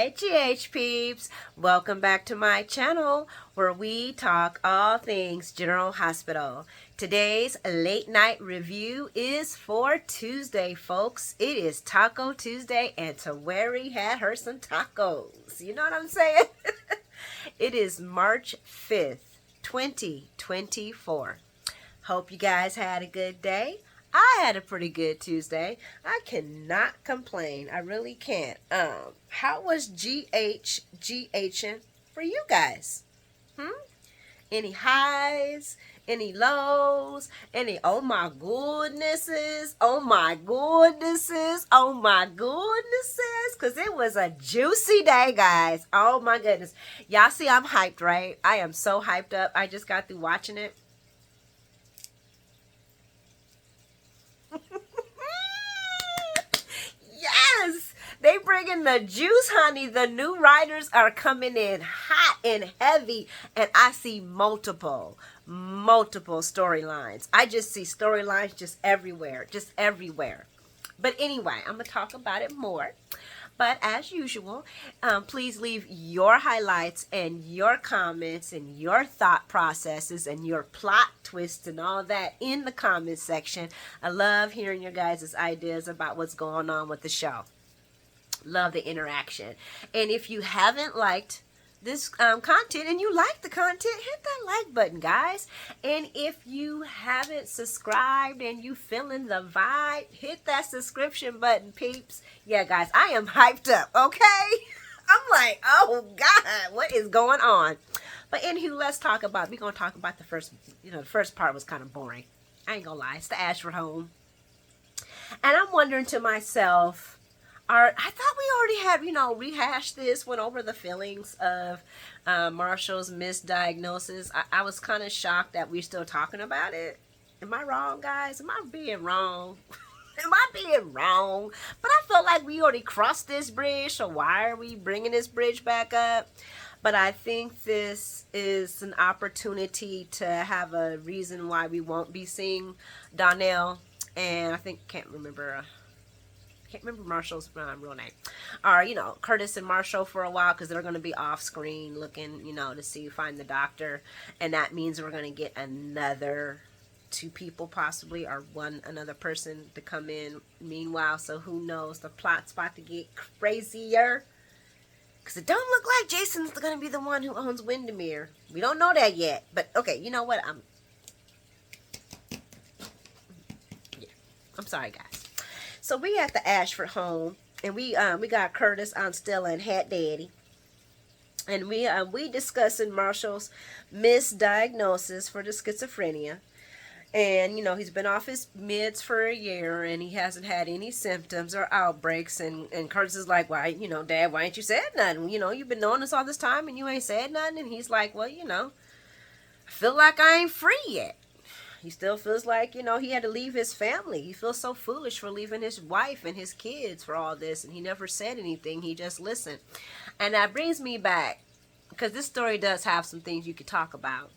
Hi, GH peeps. Welcome back to my channel where we talk all things General Hospital. Today's late night review is for Tuesday, folks. It is Taco Tuesday and Taweri had her some tacos. You know what I'm saying? It is March 5th, 2024. Hope you guys had a good day. I had a pretty good Tuesday. I cannot complain. I really can't. How was GHing for you guys? Any highs? Any lows? Any oh my goodnesses? Oh my goodnesses? Oh my goodnesses? Because it was a juicy day, guys. Oh my goodness. Y'all see I'm hyped, right? I am so hyped up. I just got through watching it. Yes, they bringing the juice, honey. The new writers are coming in hot and heavy, and I see multiple storylines. I just see storylines just everywhere. But anyway, I'm gonna talk about it more. But as usual, please leave your highlights and your comments and your thought processes and your plot twists and all that in the comment section. I love hearing your guys' ideas about what's going on with the show. Love the interaction. And if you haven't liked this content and you like the content, hit that like button, guys. And if you haven't subscribed and you feeling the vibe, hit that subscription button, peeps. Yeah, guys, I am hyped up, okay? I'm like, oh God, what is going on? But anywho, let's talk about, we're going to talk about the first, the first part was kind of boring. I ain't gonna lie, it's the Ashford home. And I'm wondering to myself, I thought we already had, rehashed this, went over the feelings of Marshall's misdiagnosis. I was kind of shocked that we're still talking about it. Am I wrong, guys? Am I being wrong? Am I being wrong? But I felt like we already crossed this bridge, so why are we bringing this bridge back up? But I think this is an opportunity to have a reason why we won't be seeing Donnell. And I think, can't remember Marshall's real name, or Curtis and Marshall for a while, because they're going to be off screen looking to find the doctor, and that means we're going to get another two people possibly, or another person to come in meanwhile. So who knows, the plot's about to get crazier, because it don't look like Jason's going to be the one who owns Windermere. We don't know that yet, but okay, you know what, I'm sorry, guys. So we at the Ashford home, and we got Curtis, Aunt Stella, and Hat Daddy, and we discussing Marshall's misdiagnosis for the schizophrenia, and he's been off his meds for a year, and he hasn't had any symptoms or outbreaks, and Curtis is like, why, Dad, why ain't you said nothing? You've been knowing this all this time, and you ain't said nothing. And he's like, well, I feel like I ain't free yet. He still feels like, he had to leave his family. He feels so foolish for leaving his wife and his kids for all this. And he never said anything. He just listened. And that brings me back, because this story does have some things you could talk about.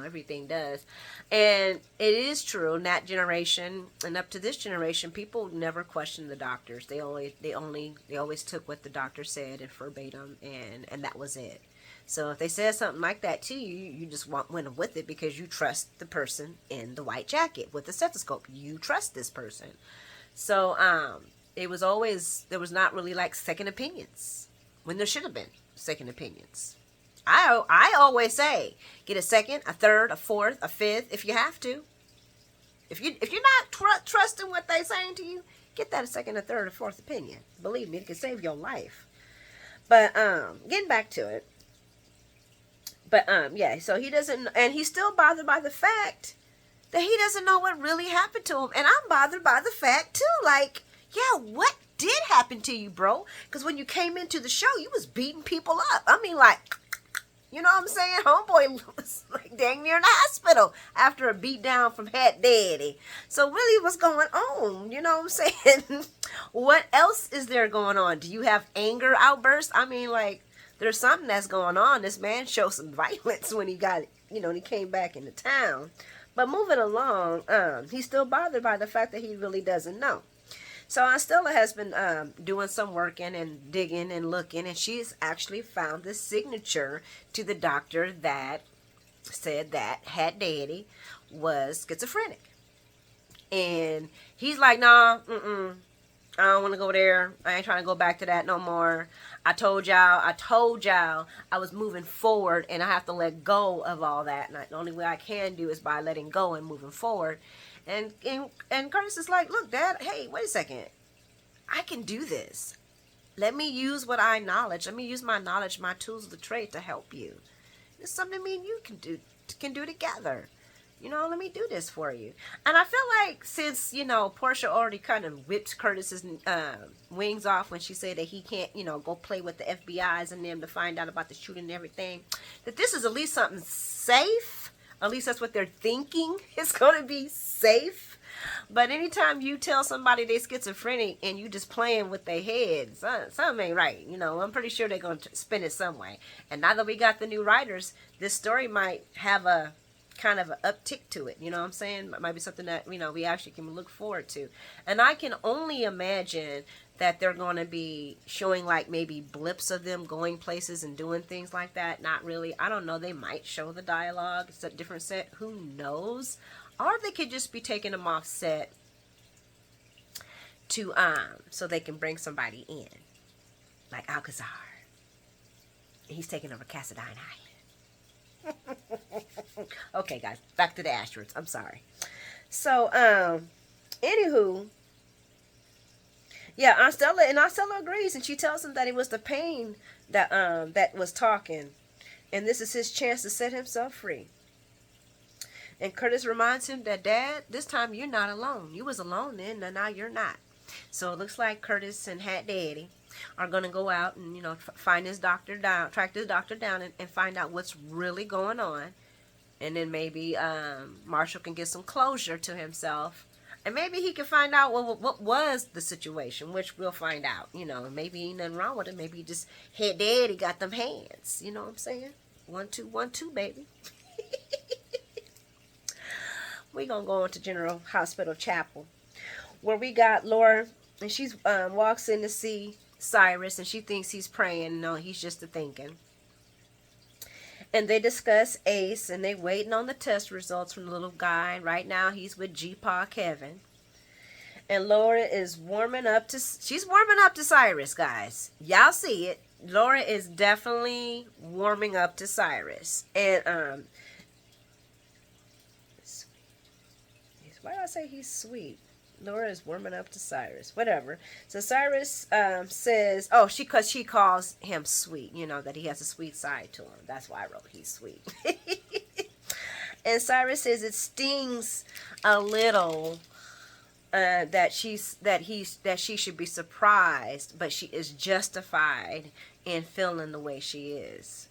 Everything does. And it is true, in that generation and up to this generation, people never questioned the doctors. They always took what the doctor said and verbatim, and that was it. So if they said something like that to you, you just went with it because you trust the person in the white jacket with the stethoscope. You trust this person. So there was not really like second opinions when there should have been second opinions. I always say, get a second, a third, a fourth, a fifth if you have to. If you're not trusting what they're saying to you, get that a second, a third, a fourth opinion. Believe me, it can save your life. But getting back to it. But yeah, so he doesn't, and he's still bothered by the fact that he doesn't know what really happened to him. And I'm bothered by the fact too, like, yeah, what did happen to you, bro? Because when you came into the show, you was beating people up. I mean, like, you know what I'm saying? Homeboy was like dang near the hospital after a beat down from Hat Daddy. So really, what's going on? You know what I'm saying? What else is there going on? Do you have anger outbursts? I mean, like, there's something that's going on. This man showed some violence when he got, when he came back into town. But moving along, he's still bothered by the fact that he really doesn't know. So Aunt Stella has been doing some working and digging and looking, and she's actually found the signature to the doctor that said that Hat Daddy was schizophrenic. And he's like, nah, I don't want to go there. I ain't trying to go back to that no more. I told y'all I was moving forward and I have to let go of all that. And the only way I can do is by letting go and moving forward. And Curtis is like, look, Dad, hey, wait a second. I can do this. Let me use what I knowledge. Let me use my knowledge, my tools of the trade to help you. It's something me and you can do together. Let me do this for you. And I feel like since, Portia already kind of whipped Curtis's wings off when she said that he can't, go play with the FBI's and them to find out about the shooting and everything, that this is at least something safe. At least that's what they're thinking. It's going to be safe. But anytime you tell somebody they're schizophrenic and you just playing with their heads, something ain't right. I'm pretty sure they're going to spin it some way. And now that we got the new writers, this story might have a kind of an uptick to it. You know what I'm saying? It might be something that, we actually can look forward to. And I can only imagine that they're going to be showing like maybe blips of them going places and doing things like that. Not really. I don't know. They might show the dialogue. It's a different set. Who knows? Or they could just be taking them off set to so they can bring somebody in, like Alcazar. He's taking over Cassadine Island. Okay, guys, back to the Ashfords. I'm sorry. So, anywho, yeah, Aunt Stella agrees, and she tells him that it was the pain that was talking, and this is his chance to set himself free. And Curtis reminds him that, Dad, this time you're not alone. You was alone then, and now you're not. So it looks like Curtis and Hat Daddy are going to go out and, find his doctor down, track this doctor down and find out what's really going on. And then maybe Marshall can get some closure to himself. And maybe he can find out what was the situation, which we'll find out. Maybe ain't nothing wrong with it. Maybe just Hat Daddy got them hands. You know what I'm saying? 1, 2, 1, 2, baby. We're going to go into General Hospital Chapel, where we got Laura, and she walks in to see Cyrus, and she thinks he's praying. No, he's just a thinking. And they discuss Ace, and they waiting on the test results from the little guy. Right now, he's with G-Pa Kevin. And Laura is warming up to Cyrus, guys. Y'all see it. Laura is definitely warming up to Cyrus. And, why did I say he's sweet? Laura is warming up to Cyrus. Whatever. So Cyrus says, because she calls him sweet. That he has a sweet side to him. That's why I wrote he's sweet. And Cyrus says it stings a little that she should be surprised, but she is justified in feeling the way she is.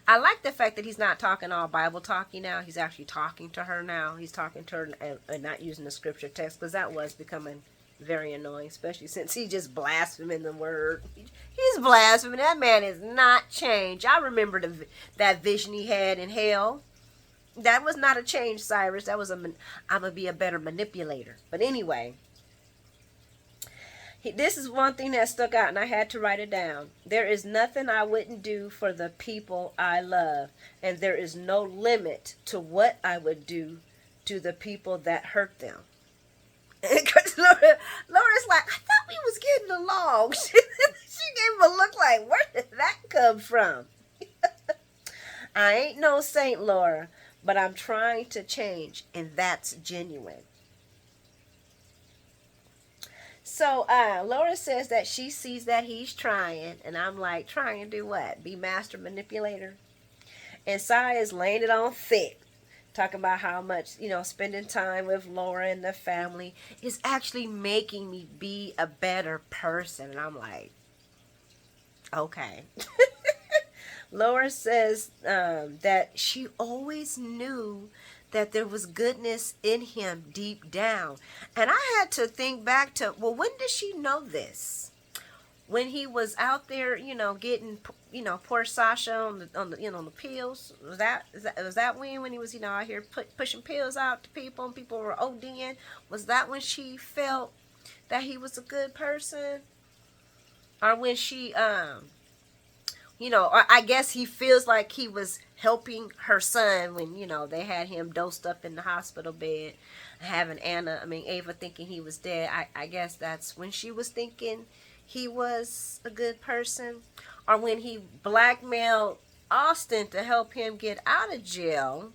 I like the fact that he's not talking all Bible talky now. He's actually talking to her now. He's talking to her and not using the scripture text, because that was becoming very annoying, especially since he just blaspheming the word. He's blaspheming. That man is not changed. I remember that vision he had in hell. That was not a change, Cyrus. That was I'm going to be a better manipulator. But anyway, this is one thing that stuck out, and I had to write it down. There is nothing I wouldn't do for the people I love, and there is no limit to what I would do to the people that hurt them. Because Laura's like, I thought we was getting along. She gave him a look like, where did that come from? I ain't no saint, Laura, but I'm trying to change, and that's genuine. So Laura says that she sees that he's trying, and I'm like, trying to do what? Be master manipulator? And Cy is laying it on thick, talking about how much, spending time with Laura and the family is actually making me be a better person. And I'm like, okay. Laura says that she always knew that there was goodness in him deep down. And I had to think back to, well, when did she know this? When he was out there, getting, poor Sasha on the pills. Was that when he was, out here pushing pills out to people and people were ODing? Was that when she felt that he was a good person, or when she or I guess he feels like he was helping her son when they had him dosed up in the hospital bed, having Ava thinking he was dead. I guess that's when she was thinking he was a good person, or when he blackmailed Austin to help him get out of jail.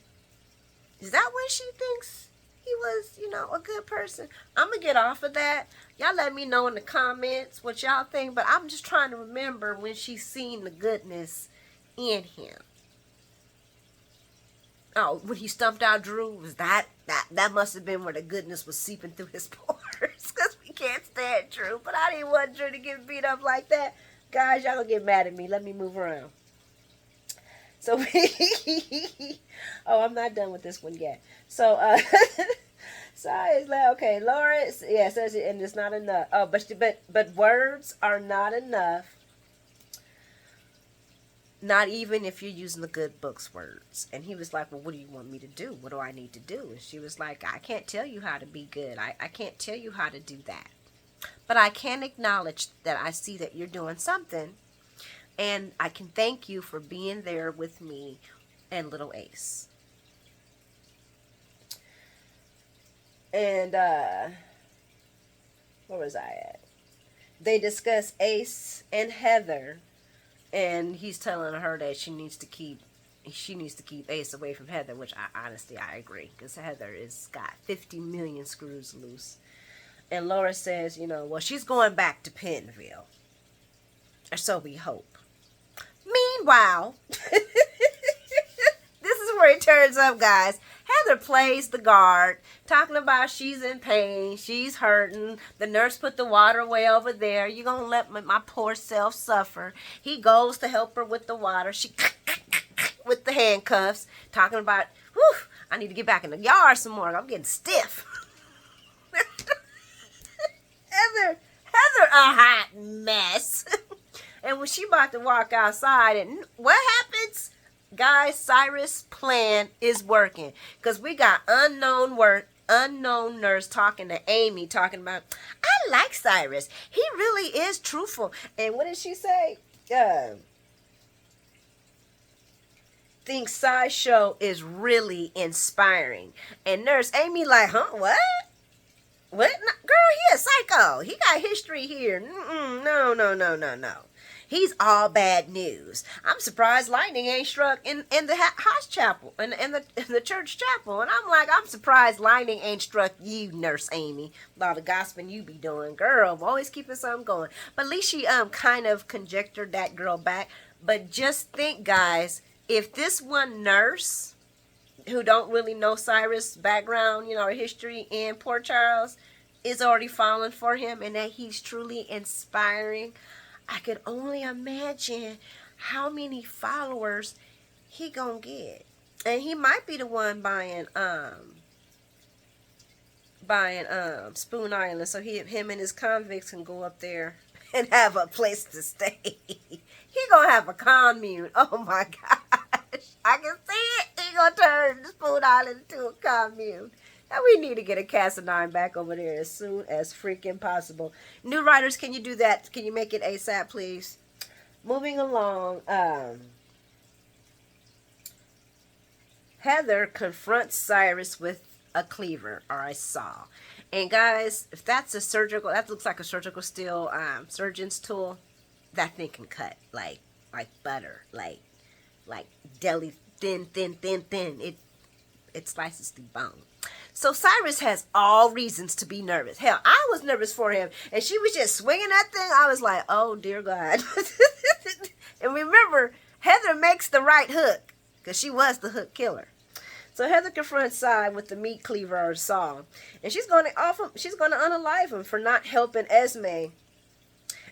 Is that when she thinks he was, a good person? I'm going to get off of that. Y'all let me know in the comments what y'all think, but I'm just trying to remember when she seen the goodness in him. Oh, when he stumped out Drew, was that must have been where the goodness was seeping through his pores, because we can't stand Drew. But I didn't want Drew to get beat up like that. Guys, y'all gonna get mad at me. Let me move around. So oh, I'm not done with this one yet. So so it's like, okay, Lawrence, yeah, says it, and it's not enough. Oh, but words are not enough. Not even if you're using the good book's words. And he was like, well, what do you want me to do? What do I need to do? And she was like, I can't tell you how to be good. I can't tell you how to do that. But I can acknowledge that I see that you're doing something. And I can thank you for being there with me and little Ace. And, where was I at? They discuss Ace and Heather. And he's telling her that she needs to keep Ace away from Heather, which I agree. Because Heather has got 50 million screws loose. And Laura says, well, she's going back to Penville. Or so we hope. Meanwhile, this is where it turns up, guys. Heather plays the guard, talking about she's in pain, she's hurting. The nurse put the water away over there. You're going to let my poor self suffer. He goes to help her with the water. She with the handcuffs, talking about, whew, I need to get back in the yard some more. I'm getting stiff. Heather, a hot mess. And when she about to walk outside, and what happens? Guys, Cyrus' plan is working. Because we got unknown nurse talking to Amy, talking about, I like Cyrus. He really is truthful. And what did she say? Thinks Cy's show is really inspiring. And Nurse Amy like, huh, what? What? No, girl, he a psycho. He got history here. No. He's all bad news. I'm surprised lightning ain't struck in the house chapel, in the church chapel. And I'm like, I'm surprised lightning ain't struck you, Nurse Amy. With all the gossiping you be doing. Girl, I'm always keeping something going. But at least she kind of conjectured that girl back. But just think, guys, if this one nurse who don't really know Cyrus' background, or history in Port Charles, is already falling for him and that he's truly inspiring, I could only imagine how many followers he gonna get. And he might be the one buying Spoon Island, so him and his convicts can go up there and have a place to stay. He gonna have a commune. Oh my gosh, I can see it. He gonna turn Spoon Island into a commune. And we need to get a cast of 9 back over there as soon as freaking possible. New writers, can you do that? Can you make it ASAP, please? Moving along, Heather confronts Cyrus with a cleaver, or a saw. And guys, if that's that looks like a surgical steel surgeon's tool. That thing can cut like butter, like deli thin. It slices through bone. So Cyrus has all reasons to be nervous. Hell, I was nervous for him. And she was just swinging that thing. I was like, oh, dear God. And remember, Heather makes the right hook. Because she was the hook killer. So Heather confronts Cy with the meat cleaver or saw. And she's going to unalive him for not helping Esme.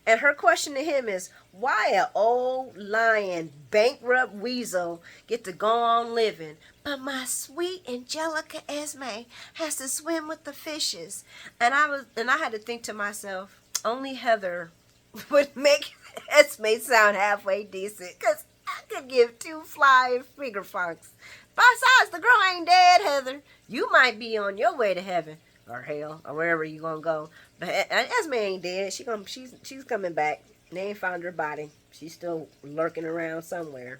And her question to him is, why an old lying bankrupt weasel get to go on living, but my sweet Angelica Esme has to swim with the fishes? And I had to think to myself, only Heather would make Esme sound halfway decent, because I could give 2 flying finger funks. Besides, the girl ain't dead, Heather. You might be on your way to heaven, or hell or wherever you gonna go. But Esme ain't dead. She's coming back. They ain't found her body. She's still lurking around somewhere.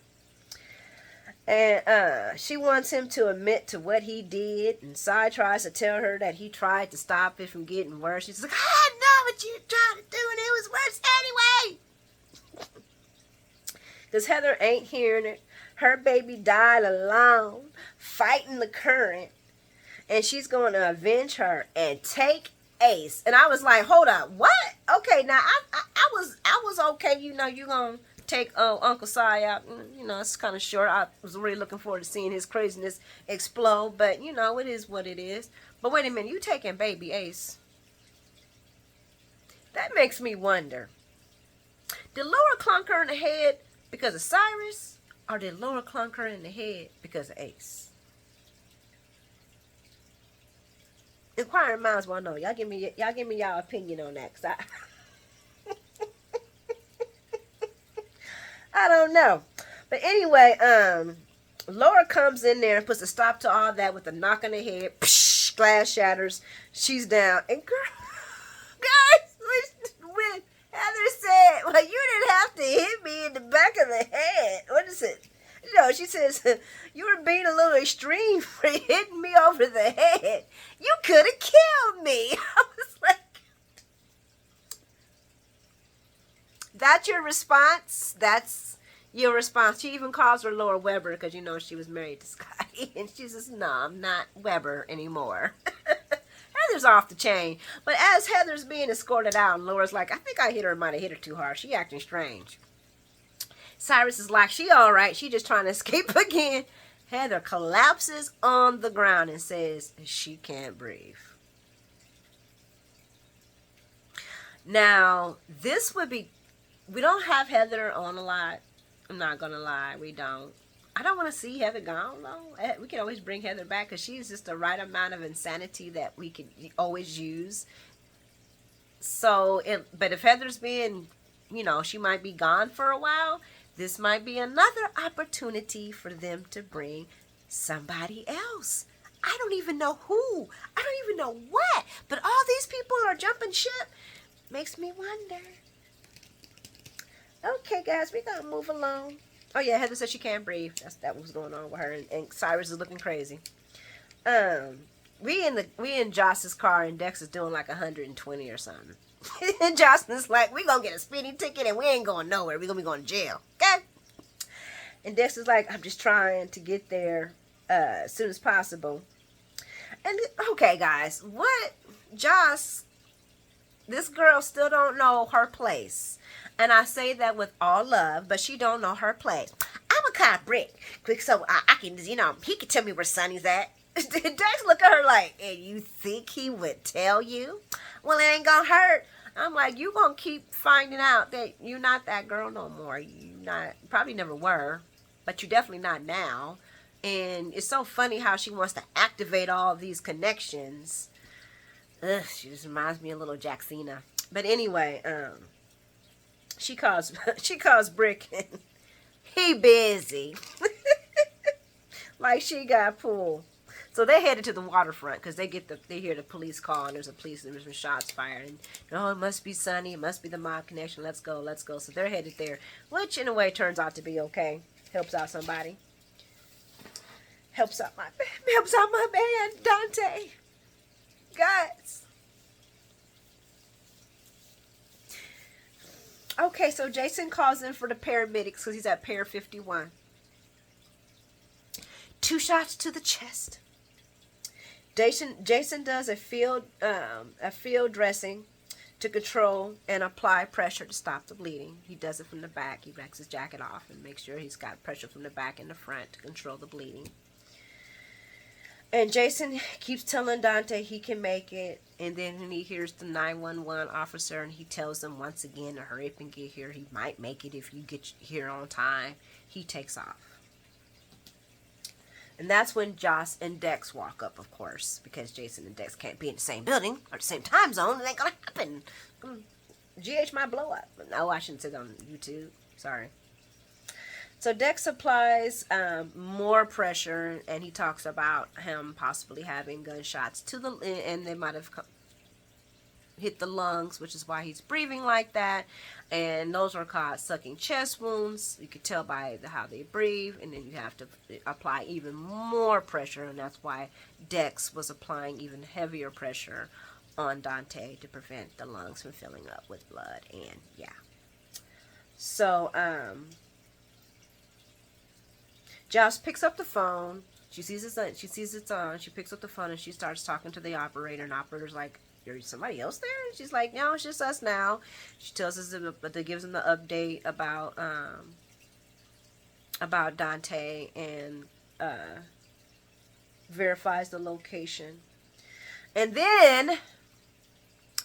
And she wants him to admit to what he did. And Cy tries to tell her that he tried to stop it from getting worse. She's like, I know what you're trying to do, and it was worse anyway. Because Heather ain't hearing it. Her baby died alone, fighting the current. And she's going to avenge her and take Ace. And I was like, hold up, what? Okay, now I was okay. You know, you're going to take Uncle Cy out. You know, it's kind of short. I was really looking forward to seeing his craziness explode. But, you know, it is what it is. But wait a minute, you taking baby Ace. That makes me wonder. Did Laura clunk her in the head because of Cyrus? Or did Laura clunk her in the head because of Ace? Inquiring minds want to know. Y'all give me y'all opinion on that. 'Cause I don't know. But anyway, Laura comes in there and puts a stop to all that with a knock on the head. Psh, glass shatters. She's down. And guys, when Heather said, well, you didn't have to hit me in the back of the head. What is it? No, she says, you were being a little extreme for hitting me over the head. You could have killed me. I was like, that's your response? That's your response. She even calls her Laura Weber because, you know, she was married to Scotty. And she says, no, I'm not Weber anymore. Heather's off the chain. But as Heather's being escorted out, and Laura's like, I think I might have hit her too hard. She acting strange. Cyrus is like, she all right. She just trying to escape again. Heather collapses on the ground and says she can't breathe. Now, this would be, we don't have Heather on a lot. I'm not going to lie. We don't. I don't want to see Heather gone, though. We can always bring Heather back because she's just the right amount of insanity that we could always use. So, but if Heather's being, you know, she might be gone for a while. This might be another opportunity for them to bring somebody else. I don't even know who. I don't even know what. But all these people are jumping ship. Makes me wonder. Okay, guys, we gotta move along. Oh yeah, Heather said she can't breathe. That was going on with her, and Cyrus is looking crazy. We in Joss's car, and Dex is doing like 120 or something. And Jocelyn's like, we gonna get a speeding ticket and we ain't going nowhere. We gonna be going to jail. Okay? And Dex is like, I'm just trying to get there as soon as possible. And okay, guys, what Joss, this girl still don't know her place. And I say that with all love, but she don't know her place. I'm a kind of brick. Quick, so I can, you know, he can tell me where Sonny's at. Dex look at her like, and you think he would tell you? Well, it ain't gonna hurt. I'm like, you gonna keep finding out that you're not that girl no more. You probably never were, but you're definitely not now. And it's so funny how she wants to activate all these connections. Ugh, she just reminds me of little Jacksina. But anyway, she calls Brick and he busy. Like she got pulled. So they headed to the waterfront because they hear the police call and there's some shots fired. And, oh, it must be Sonny. It must be the mob connection. Let's go. So they're headed there, which in a way turns out to be okay. Helps out somebody. Helps out my man, Dante. Guys. Okay, so Jason calls in for the paramedics because he's at Pair 51. 2 shots to the chest. Jason does a field dressing to control and apply pressure to stop the bleeding. He does it from the back. He backs his jacket off and makes sure he's got pressure from the back and the front to control the bleeding. And Jason keeps telling Dante he can make it. And then he hears the 911 officer and he tells them once again to hurry up and get here. He might make it if you get here on time. He takes off. And that's when Joss and Dex walk up, of course, because Jason and Dex can't be in the same building or the same time zone. It ain't gonna happen. GH might blow up. No, I shouldn't say that on YouTube. Sorry. So Dex applies more pressure, and he talks about him possibly having gunshots to the, and they might have hit the lungs, which is why he's breathing like that. And those are called sucking chest wounds. You can tell by how they breathe, and then you have to apply even more pressure, and that's why Dex was applying even heavier pressure on Dante to prevent the lungs from filling up with blood. And yeah, so Joss picks up the phone. She sees it's on. She sees it's on. She picks up the phone and she starts talking to the operator. And the operator's like, "There's somebody else there?" And she's like, "No, it's just us now." She tells us that gives them the update about Dante and verifies the location. And then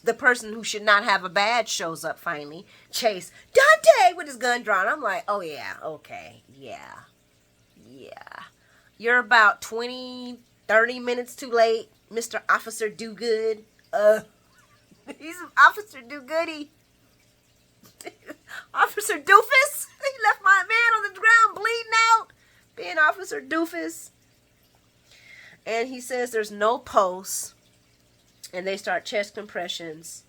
the person who should not have a badge shows up finally. Chase, Dante, with his gun drawn. I'm like, oh yeah, okay, yeah. You're about 20, 30 minutes too late, Mr. Officer Do-Good. He's Officer Do-Goody. Officer Doofus. He left my man on the ground bleeding out, being Officer Doofus. And he says there's no pulse. And they start chest compressions.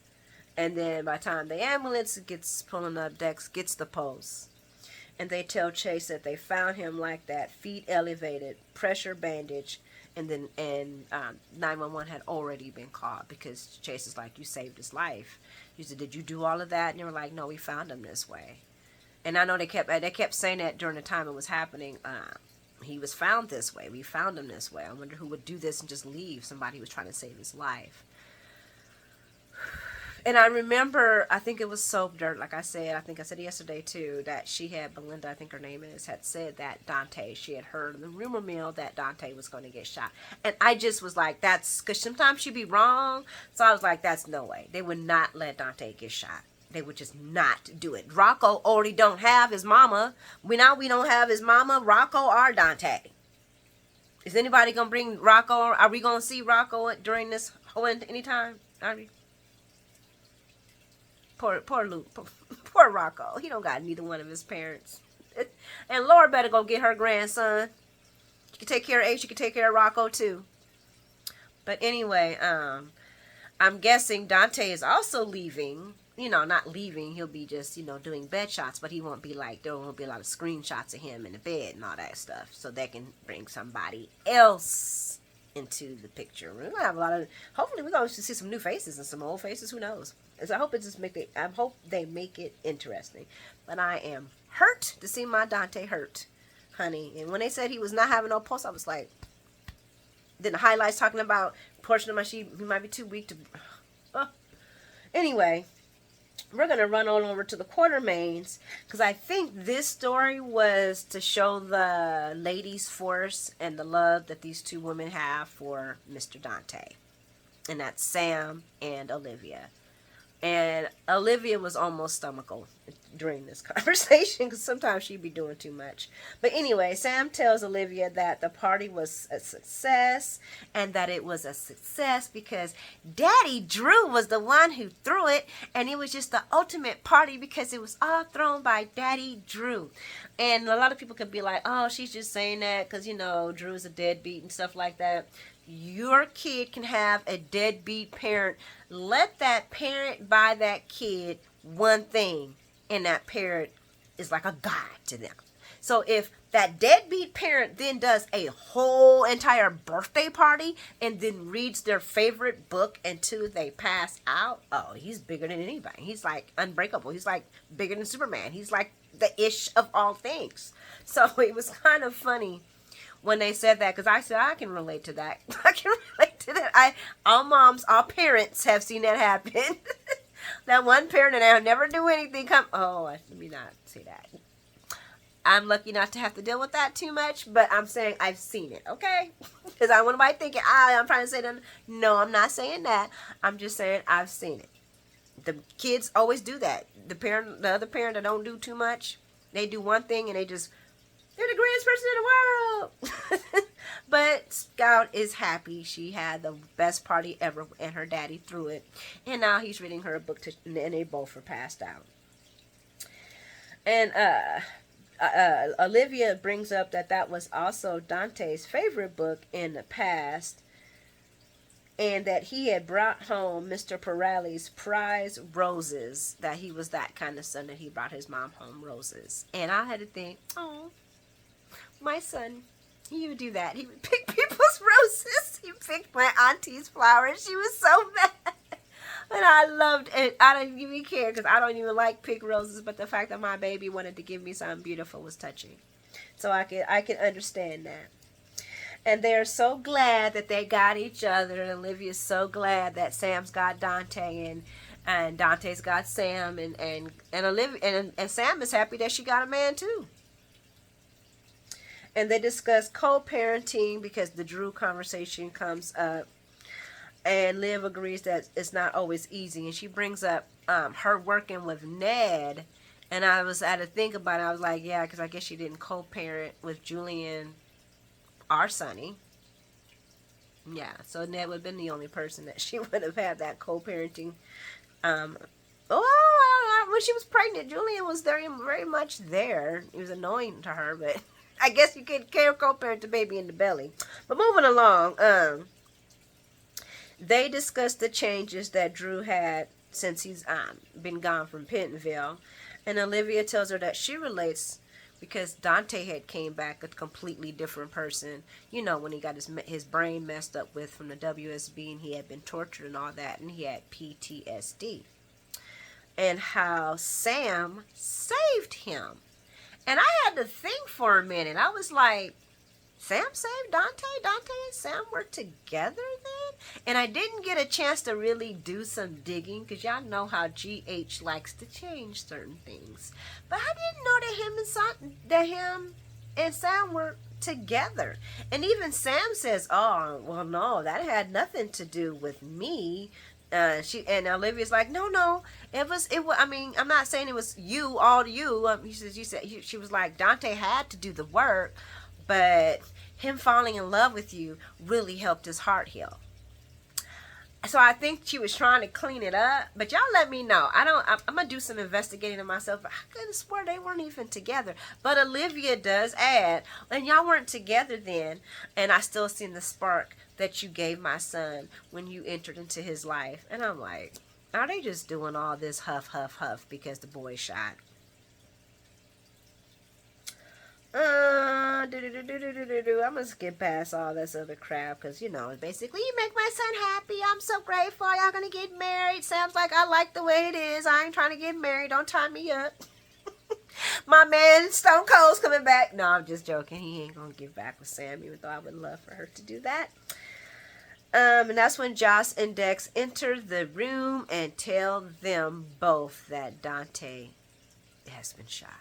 And then by the time the ambulance gets pulling up, Dex gets the pulse. And they tell Chase that they found him like that, feet elevated, pressure bandage, and 911 had already been called because Chase is like, you saved his life. You said, did you do all of that? And they were like, no, we found him this way. And I know they kept saying that during the time it was happening. He was found this way. We found him this way. I wonder who would do this and just leave somebody who was trying to save his life. And I remember, I think it was Soap Dirt, like I said, I think I said yesterday too, that she had, Belinda, I think her name is, had said that Dante, she had heard in the rumor mill that Dante was going to get shot. And I just was like, that's, because sometimes she'd be wrong. So I was like, that's no way. They would not let Dante get shot. They would just not do it. Rocco already don't have his mama. We don't have his mama, Rocco or Dante. Is anybody going to bring Rocco? Are we going to see Rocco during this whole anytime? Are we? Poor Luke, poor Rocco. He don't got neither one of his parents. And Laura better go get her grandson. She can take care of Ace. She can take care of Rocco too. But anyway, I'm guessing Dante is also leaving. You know, not leaving. He'll be just, doing bed shots. But he won't be like, there won't be a lot of screenshots of him in the bed and all that stuff. So they can bring somebody else into the picture. We're gonna have a lot of. Hopefully, we're going to see some new faces and some old faces. Who knows? So I hope I hope they make it interesting. But I am hurt to see my Dante hurt, honey. And when they said he was not having no pulse, I was like, then the highlights talking about portion of my sheet, he might be too weak to. Anyway, we're gonna run on over to the Quartermains because I think this story was to show the ladies' force and the love that these two women have for Mr. Dante, and that's Sam and Olivia. And Olivia was almost stomachal during this conversation because sometimes she'd be doing too much. But anyway, Sam tells Olivia that the party was a success and that it was a success because Daddy Drew was the one who threw it, and it was just the ultimate party because it was all thrown by Daddy Drew. And a lot of people could be like, oh, she's just saying that because, Drew's a deadbeat and stuff like that. Your kid can have a deadbeat parent. Let that parent buy that kid one thing, and that parent is like a god to them. So if that deadbeat parent then does a whole entire birthday party and then reads their favorite book until they pass out, oh, he's bigger than anybody. He's like unbreakable. He's like bigger than Superman. He's like the ish of all things. So it was kind of funny when they said that, because I said I can relate to that. I can relate to that. All parents have seen that happen. That one parent and I'll never do anything. Let me not say that. I'm lucky not to have to deal with that too much, but I'm saying I've seen it, okay? Because I don't want anybody thinking, I'm trying to say that. No, I'm not saying that. I'm just saying I've seen it. The kids always do that. The other parent that don't do too much, they do one thing and they're the greatest person in the world. But Scout is happy. She had the best party ever, and her daddy threw it. And now he's reading her a book, and they both are passed out. And Olivia brings up that that was also Dante's favorite book in the past, and that he had brought home Mr. Pirelli's prize roses, that he was that kind of son, that he brought his mom home roses. And I had to think, oh, my son, he would do that. He would pick people's roses. He picked my auntie's flowers. She was so mad. And I loved it. I don't even care because I don't even like pink roses, but the fact that my baby wanted to give me something beautiful was touching. So I can understand that. And they're so glad that they got each other. And Olivia's so glad that Sam's got Dante, and Dante's got Sam, and Olivia and Sam is happy that she got a man too. And they discuss co-parenting because the Drew conversation comes up, and Liv agrees that it's not always easy, and she brings up her working with Ned. And I had to think about it. I was like, yeah, because I guess she didn't co-parent with Julian or Sonny. Yeah, so Ned would have been the only person that she would have had that co-parenting. When she was pregnant, Julian was very, very much there. He was annoying to her, but I guess you could co-parent the baby in the belly. But moving along, they discussed the changes that Drew had since he's been gone from Pentonville. And Olivia tells her that she relates because Dante had came back a completely different person. You know, when he got his brain messed up with from the WSB, and he had been tortured and all that, and he had PTSD. And how Sam saved him. And I had to think for a minute. I was like, Sam saved Dante? Dante and Sam were together then? And I didn't get a chance to really do some digging because y'all know how GH likes to change certain things. But I didn't know that him and Sam were together. And even Sam says, oh, well, no, that had nothing to do with me. And Olivia's like, no, it was. I mean, I'm not saying it was you, all you. She was like, Dante had to do the work, but him falling in love with you really helped his heart heal. So I think she was trying to clean it up, but y'all let me know. I'm gonna do some investigating of myself, but I couldn't swear they weren't even together. But Olivia does add, and y'all weren't together then, and I still seen the spark that you gave my son when you entered into his life. And I'm like, are they just doing all this huff, huff, huff because the boy shot? I'm gonna skip past all this other crap because, you know, basically, you make my son happy. I'm so grateful. Y'all gonna get married. Sam's like, I like the way it is. I ain't trying to get married. Don't tie me up. My man Stone Cold's coming back. No, I'm just joking. He ain't gonna get back with Sam, even though I would love for her to do that. And that's when Joss and Dex enter the room and tell them both that Dante has been shot.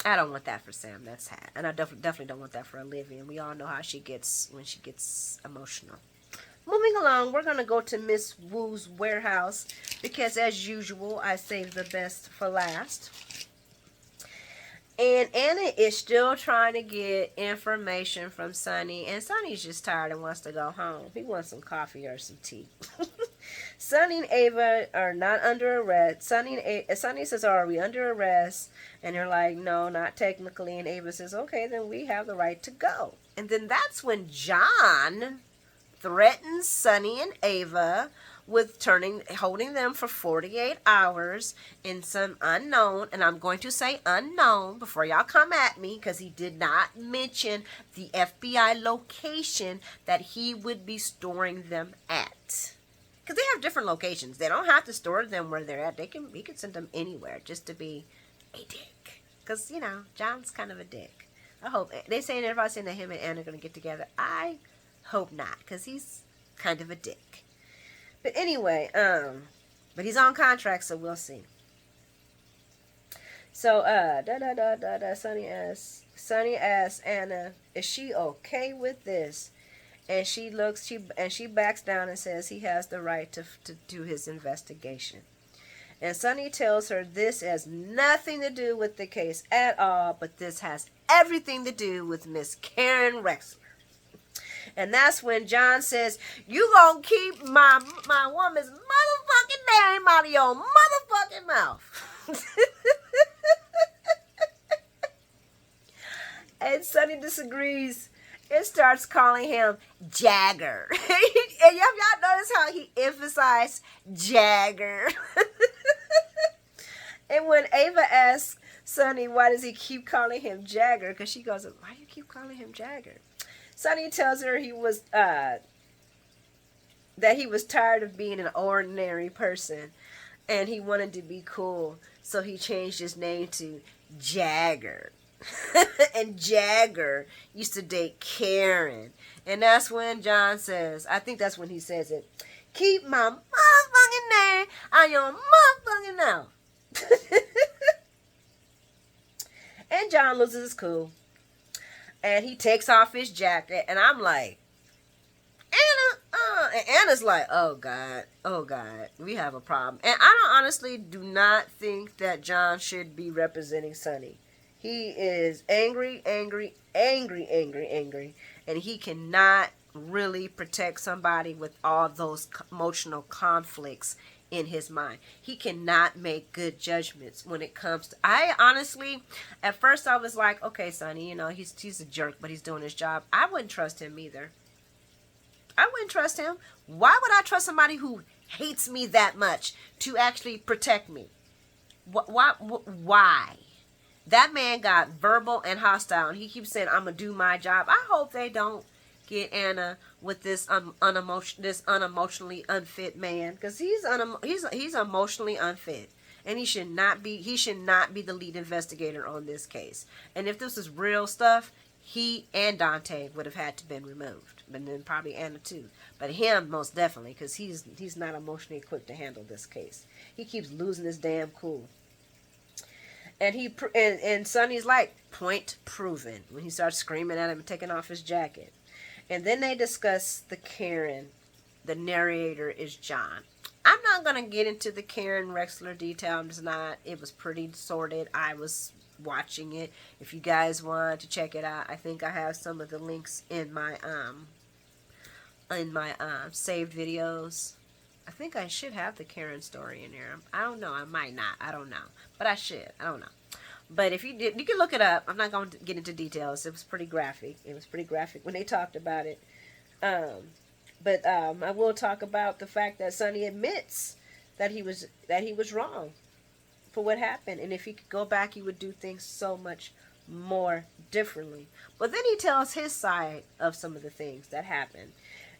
I don't want that for Sam. That's sad. And I definitely don't want that for Olivia. And we all know how she gets when she gets emotional. Moving along, we're going to go to Miss Wu's warehouse because, as usual, I saved the best for last. And Anna is still trying to get information from Sonny. And Sonny's just tired and wants to go home. He wants some coffee or some tea. Sonny and Ava are not under arrest. Sonny says, are we under arrest? And they're like, no, not technically. And Ava says, okay, then we have the right to go. And then that's when John threatens Sonny and Ava with holding them for 48 hours in some unknown, and I'm going to say unknown before y'all come at me, because he did not mention the FBI location that he would be storing them at. Because they have different locations. They don't have to store them where they're at. We can send them anywhere just to be a dick. Because, you know, John's kind of a dick. I hope. They saying everybody's saying that him and Anna are going to get together. I hope not, because he's kind of a dick. But anyway, but he's on contract, so we'll see. So, Sonny asks Anna, is she okay with this? And she backs down and says he has the right to do his investigation. And Sonny tells her this has nothing to do with the case at all, but this has everything to do with Miss Karen Rexler. And that's when John says, you gonna keep my woman's motherfucking name out of your motherfucking mouth. Sonny disagrees and starts calling him Jagger. And y'all notice how he emphasized Jagger. And when Ava asks Sonny why does he keep calling him Jagger, because she goes, why do you keep calling him Jagger? Sonny tells her that he was tired of being an ordinary person and he wanted to be cool, so he changed his name to Jagger. And Jagger used to date Karen. And that's when John says, I think that's when he says it, keep my motherfucking name on your motherfucking mouth. And John loses his cool. And he takes off his jacket. And I'm like, Anna, and Anna's like, oh God, we have a problem. And I honestly do not think that John should be representing Sonny. He is angry, and he cannot really protect somebody with all those emotional conflicts in his mind. He cannot make good judgments when it comes to, I honestly, at first I was like, okay, Sonny, you know, he's a jerk, but he's doing his job. I wouldn't trust him either. I wouldn't trust him. Why would I trust somebody who hates me that much to actually protect me? Why? That man got verbal and hostile, and he keeps saying, I'm going to do my job. I hope they don't get Anna with this unemotionally unfit man, because he's emotionally unfit, and he should not be the lead investigator on this case. And if this is real stuff, he and Dante would have had to been removed, but then probably Anna too, but him most definitely, because he's not emotionally equipped to handle this case. He keeps losing his damn cool. And Sonny's like, point proven, when he starts screaming at him and taking off his jacket. And then they discuss the Karen. The narrator is John. I'm not going to get into the Karen Rexler detail. I'm just not. It was pretty sordid. I was watching it. If you guys want to check it out, I think I have some of the links in my saved videos. I think I should have the Karen story in there. I don't know. I might not. I don't know. But I should. I don't know. But if you did, you can look it up. I'm not going to get into details. It was pretty graphic. It was pretty graphic when they talked about it. But I will talk about the fact that Sonny admits that he was wrong for what happened, and if he could go back, he would do things so much more differently. But then he tells his side of some of the things that happened,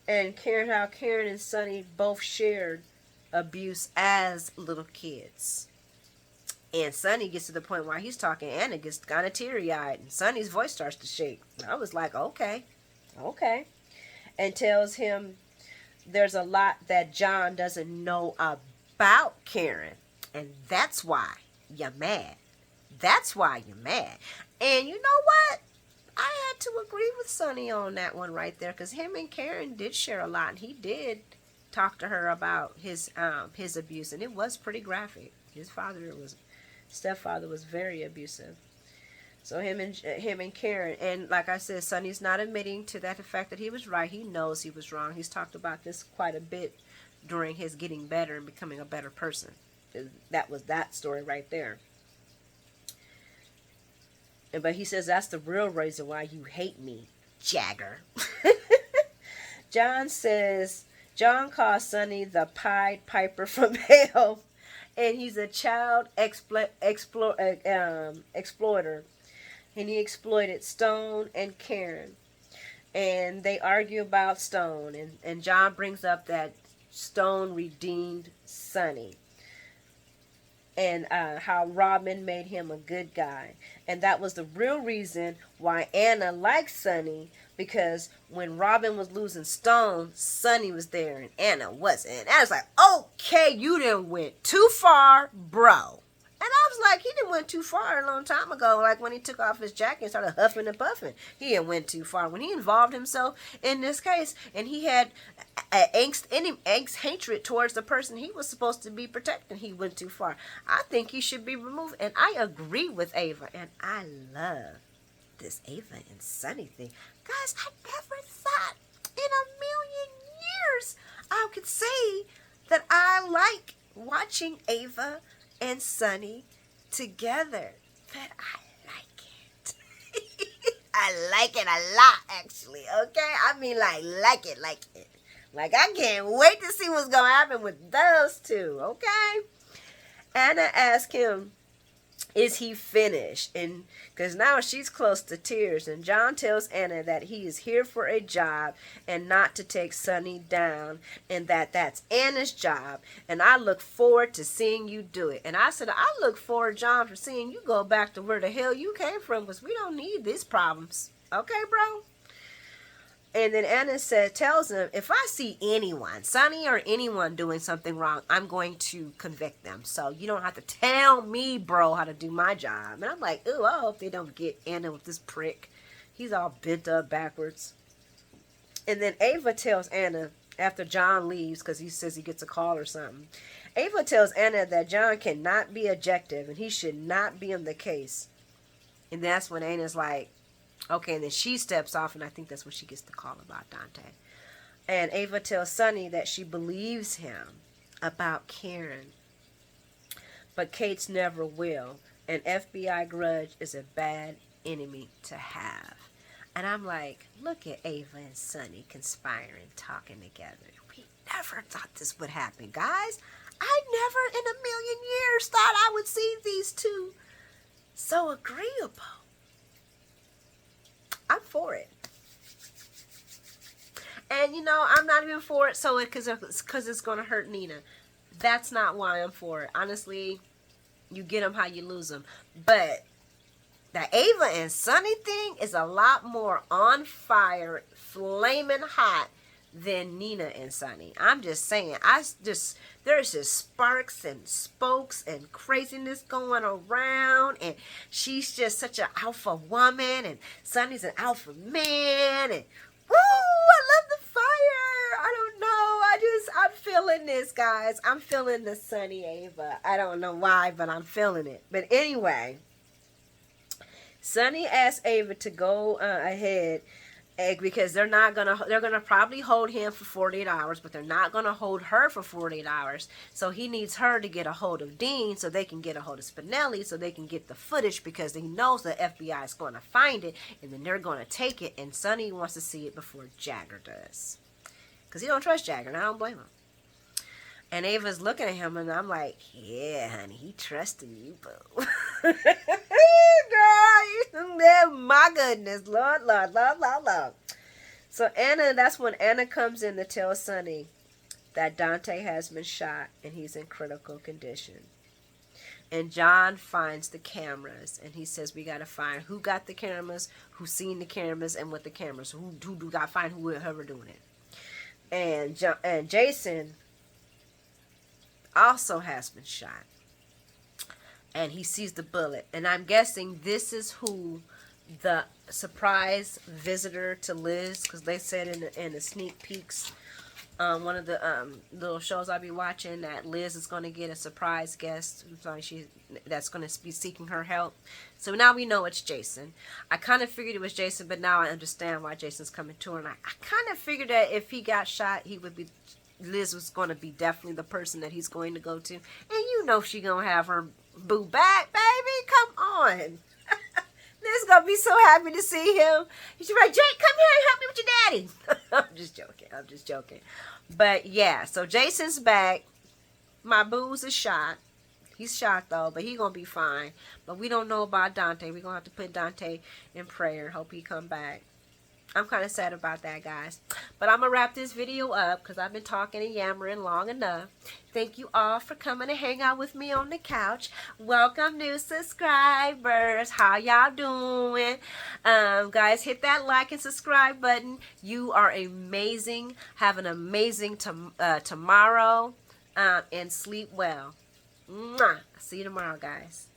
and how Karen and Sonny both shared abuse as little kids. And Sonny gets to the point where he's talking, Anna gets kind of teary-eyed, and Sonny's voice starts to shake. I was like, okay. And tells him there's a lot that John doesn't know about Karen, and that's why you're mad. And you know what? I had to agree with Sonny on that one right there, because him and Karen did share a lot, and he did talk to her about his abuse, and it was pretty graphic. His stepfather was very abusive. So him and Karen, and like I said, Sonny's not admitting to the fact that he was right. He knows he was wrong. He's talked about this quite a bit during his getting better and becoming a better person. That was that story right there. But he says that's the real reason why you hate me, Jagger. John calls Sonny the Pied Piper from hell, and he's a child exploiter. And he exploited Stone and Karen. And they argue about Stone. And John brings up that Stone redeemed Sonny. And how Robin made him a good guy. And that was the real reason why Anna liked Sonny. Because when Robin was losing Stone, Sonny was there and Anna wasn't. And Anna's like, okay, you done went too far, bro. And I was like, he didn't went too far a long time ago. Like when he took off his jacket and started huffing and puffing. He didn't went too far. When he involved himself in this case and he had angst, hatred towards the person he was supposed to be protecting, he went too far. I think he should be removed. And I agree with Ava. And I love this Ava and Sonny thing. Guys, I never thought in a million years I could say that I like watching Ava and Sonny together, but I like it. I I like it a lot, actually. Okay, I mean, like it. Like I can't wait to see what's gonna happen with those two. Okay. Anna asked him, is he finished? And because now she's close to tears, and John tells Anna that he is here for a job and not to take Sonny down, and that's Anna's job, and I look forward to seeing you do it. And I said, I look forward, John, for seeing you go back to where the hell you came from, because we don't need these problems. Okay, bro? And then Anna tells him, if I see anyone, Sonny or anyone doing something wrong, I'm going to convict them. So you don't have to tell me, bro, how to do my job. And I'm like, ooh, I hope they don't get Anna with this prick. He's all bent up backwards. And then Ava tells Anna, after John leaves, because he says he gets a call or something, Ava tells Anna that John cannot be objective and he should not be in the case. And that's when Anna's like, okay, and then she steps off, and I think that's when she gets the call about Dante. And Ava tells Sonny that she believes him about Karen, but Kate's never will. An FBI grudge is a bad enemy to have. And I'm like, look at Ava and Sonny conspiring, talking together. We never thought this would happen, guys. I never in a million years thought I would see these two so agreeable. I'm for it. And, you know, I'm not even for it because it's going to hurt Nina. That's not why I'm for it. Honestly, you get them how you lose them. But the Ava and Sonny thing is a lot more on fire, flaming hot than Nina and Sonny. I'm just saying. There's just sparks and spokes and craziness going around, and she's just such an alpha woman, and Sonny's an alpha man, and woo, I love the fire. I don't know. I'm feeling this, guys. I'm feeling the Sonny Ava. I don't know why, but I'm feeling it. But anyway, Sonny asked Ava to go ahead. Because they're gonna probably hold him for 48 hours, but they're not gonna hold her for 48 hours. So he needs her to get a hold of Dean so they can get a hold of Spinelli so they can get the footage, because he knows the FBI is gonna find it and then they're gonna take it, and Sonny wants to see it before Jagger does. Because he don't trust Jagger, and I don't blame him. And Ava's looking at him, and I'm like, yeah, honey, he trusting you, boo. Girl, my goodness, Lord. So that's when Anna comes in to tell Sonny that Dante has been shot, and he's in critical condition. And John finds the cameras, and he says we got to find who got the cameras, who's seen the cameras, and what the cameras, who do got to find whoever doing it. And Jason also has been shot, and he sees the bullet, and I'm guessing this is who the surprise visitor to Liz, because they said in the sneak peeks, one of the little shows I'll be watching, that Liz is going to get a surprise guest that's going to be seeking her help. So now we know it's Jason. I kind of figured it was Jason, but now I understand why Jason's coming to her, and I kind of figured that if he got shot, Liz was going to be definitely the person that he's going to go to. And you know she going to have her boo back, baby. Come on. Liz going to be so happy to see him. She's like, Jake, come here and help me with your daddy. I'm just joking. But yeah, so Jason's back. My boo's is shot. He's shot though, but he going to be fine. But we don't know about Dante. We're going to have to put Dante in prayer. Hope he come back. I'm kind of sad about that, guys. But I'm going to wrap this video up because I've been talking and yammering long enough. Thank you all for coming to hang out with me on the couch. Welcome new subscribers. How y'all doing? Guys, hit that like and subscribe button. You are amazing. Have an amazing tomorrow. And sleep well. Mwah. See you tomorrow, guys.